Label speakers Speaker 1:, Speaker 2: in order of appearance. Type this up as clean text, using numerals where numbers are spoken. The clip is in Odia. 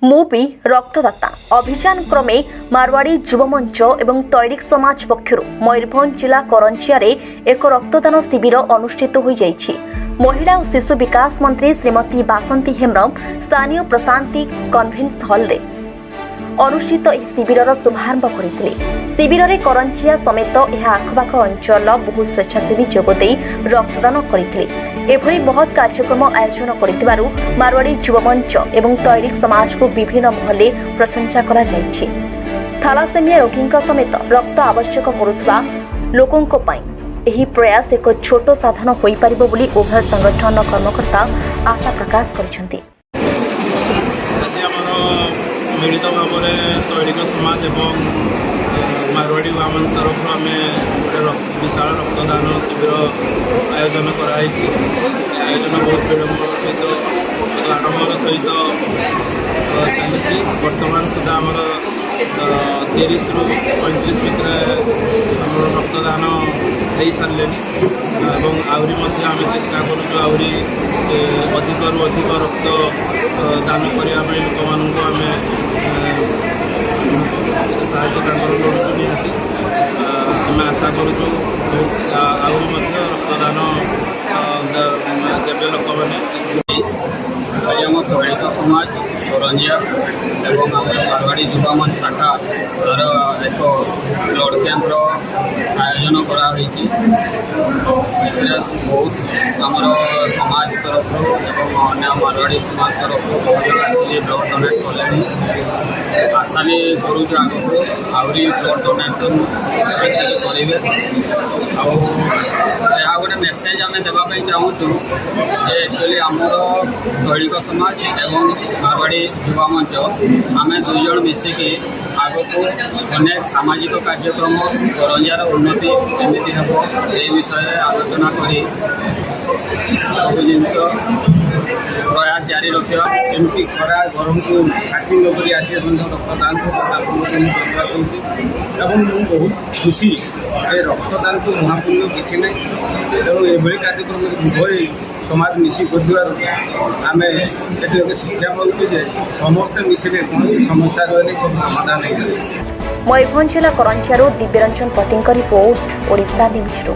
Speaker 1: ମୁଁ ବି ରକ୍ତଦାତା ଅଭିଯାନ କ୍ରମେ ମାରୱାଡ଼ି ଯୁବମଞ୍ଚ ଏବଂ ତୈରିକ ସମାଜ ପକ୍ଷରୁ ମୟୂରଭଞ୍ଜ ଜିଲ୍ଲା କରଞ୍ଜିଆରେ ଏକ ରକ୍ତଦାନ ଶିବିର ଅନୁଷ୍ଠିତ ହୋଇଯାଇଛି। ମହିଳା ଓ ଶିଶୁ ବିକାଶ ମନ୍ତ୍ରୀ ଶ୍ରୀମତୀ ବାସନ୍ତୀ ହେମ୍ରମ ସ୍ଥାନୀୟ ପ୍ରଶାନ୍ତି କନଭେନ୍ସ ହଲ୍ରେ ଅନୁଷ୍ଠିତ ଏହି ଶିବିରର ଶୁଭାରମ୍ଭ କରିଥିଲେ। ଶିବିରରେ କରଞ୍ଜିଆ ସମେତ ଏହା ଆଖପାଖ ଅଞ୍ଚଳର ବହୁ ସ୍ୱେଚ୍ଛାସେବୀ ଯୋଗଦେଇ ରକ୍ତଦାନ କରିଥିଲେ। ଏଭଳି ମହତ୍ କାର୍ଯ୍ୟକ୍ରମ ଆୟୋଜନ କରିଥିବାରୁ ମାରୱାଡ଼ି ଯୁବମଞ୍ଚ ଏବଂ ତୈରିକ ସମାଜକୁ ବିଭିନ୍ନ ମହଲରେ ପ୍ରଶଂସା କରାଯାଇଛି। ଥାଲାସେମିଆ ରୋଗୀଙ୍କ ସମେତ ରକ୍ତ ଆବଶ୍ୟକ କରୁଥିବା ଲୋକଙ୍କ ପାଇଁ ଏହି ପ୍ରୟାସ ଏକ ଛୋଟ ସାଧନ ହୋଇପାରିବ ବୋଲି ଉଭୟ ସଂଗଠନର କର୍ମକର୍ତ୍ତା ଆଶା ପ୍ରକାଶ କରିଛନ୍ତି।
Speaker 2: ମିଳିତ ଭାବରେ ତୈରିକ ସମାଜ ଏବଂ ମାରୱାଡ଼ି ୱାମେନ୍ସ ତରଫରୁ ଆମେ ଗୋଟେ ବିଶାଳ ରକ୍ତଦାନ ଶିବିର ଆୟୋଜନ କରାଯାଇଛି। ଆୟୋଜନ ବହୁତ ବିଳମ୍ବର ସହିତ ଆଡ଼ମ୍ବର ସହିତ ଚାଲିଛି। ବର୍ତ୍ତମାନ ସୁଦ୍ଧା ଆମର 30ରୁ 35 ଭିତରେ ଆମର ରକ୍ତଦାନ ଦେଇସାରିଲେଣି ଏବଂ ଆହୁରି ମଧ୍ୟ ଆମେ ଚେଷ୍ଟା କରୁଛୁ ଆହୁରି ଅଧିକରୁ ଅଧିକ ରକ୍ତ ଦାନ କରିବା ପାଇଁ ଲୋକମାନଙ୍କୁ ଆମେ ସାହାଯ୍ୟ ତାଙ୍କର ଲୋଡ଼ୁଛୁ ନିହାତି। ଆମେ ଆଶା କରୁଛୁ ଆହୁରି ମଧ୍ୟ ରକ୍ତଦାନ ଦେବେ ଲୋକମାନେ।
Speaker 3: ଆମ ତୈଳିକ ସମାଜ କରଞ୍ଜିଆ ଏବଂ ଆମର ମାରୱାଡ଼ି ଯୁବମଞ୍ଚ ଶାଖା ଦ୍ୱାରା ଏକ ବ୍ଲଡ଼ କ୍ୟାମ୍ପର ଆୟୋଜନ କରାହୋଇଛି। ଏଥିରେ ବହୁତ ଆମର ସମାଜ ତରଫରୁ ଏବଂ ଅନ୍ୟ ମାରୱାଡ଼ି ସମାଜ ତରଫରୁ ବହୁତ ଆସିକି ବ୍ଲଡ଼ ଡୋନେଟ୍ କଲେଣି। ଆଶା ବି କରୁଛୁ ଆଗକୁ ଆହୁରି ବ୍ଲଡ଼ ଡୋନେସନ୍ ଆସିକି କରିବେ। ଆଉ ଏହା ଗୋଟେ ମେସେଜ୍ ଆମେ ଦେବା ପାଇଁ ଚାହୁଁଛୁ ଯେ ଆକ୍ଚୁଆଲି ଆମର ତୈଳିକ ସମାଜ ଏବଂ ମାରୱାଡ଼ି ଯୁବମଞ୍ଚ ଆମେ ଦୁଇ ଜଣ ମିଶିକି ଆଗକୁ ଅନେକ ସାମାଜିକ କାର୍ଯ୍ୟକ୍ରମ କରଞ୍ଜିଆର ଉନ୍ନତି କେମିତି ହେବ ଏ ବିଷୟରେ ଆଲୋଚନା କରି ସବୁ ଜିନିଷ ପ୍ରୟାସ ଜାରି ରଖିବା।
Speaker 4: ଏମିତି ଖରା ଗରମକୁ ଖାତି ନକରି ଆସି ମଧ୍ୟ ରକ୍ତଦାନ କରିବାକୁ ଚାହୁଁଛି ଏବଂ ମୁଁ ବହୁତ ଖୁସି ଏ ରକ୍ତଦାନକୁ ମହାପୁଣ୍ୟ କିଛି ନାହିଁ। ତେଣୁ ଏଭଳି କାର୍ଯ୍ୟକ୍ରମରେ ଉଭୟ ସମାଜ ମିଶି କରିଥିବାରୁ ଆମେ ଏଠି ଗୋଟେ ଶିକ୍ଷା ପାଉଛୁ ଯେ ସମସ୍ତେ ମିଶିଲେ କୌଣସି ସମସ୍ୟା ରହେନି, ସବୁ ସମାଧାନ ହେଇଯାଏ।
Speaker 1: ମୟୂରଭଞ୍ଜ ଜିଲ୍ଲା କରଞ୍ଜିଆରୁ ଦିବ୍ୟରଞ୍ଜନ ପତିଙ୍କ ରିପୋର୍ଟ, ଓଡ଼ିଶା ନ୍ୟୁଜ୍ରୁ।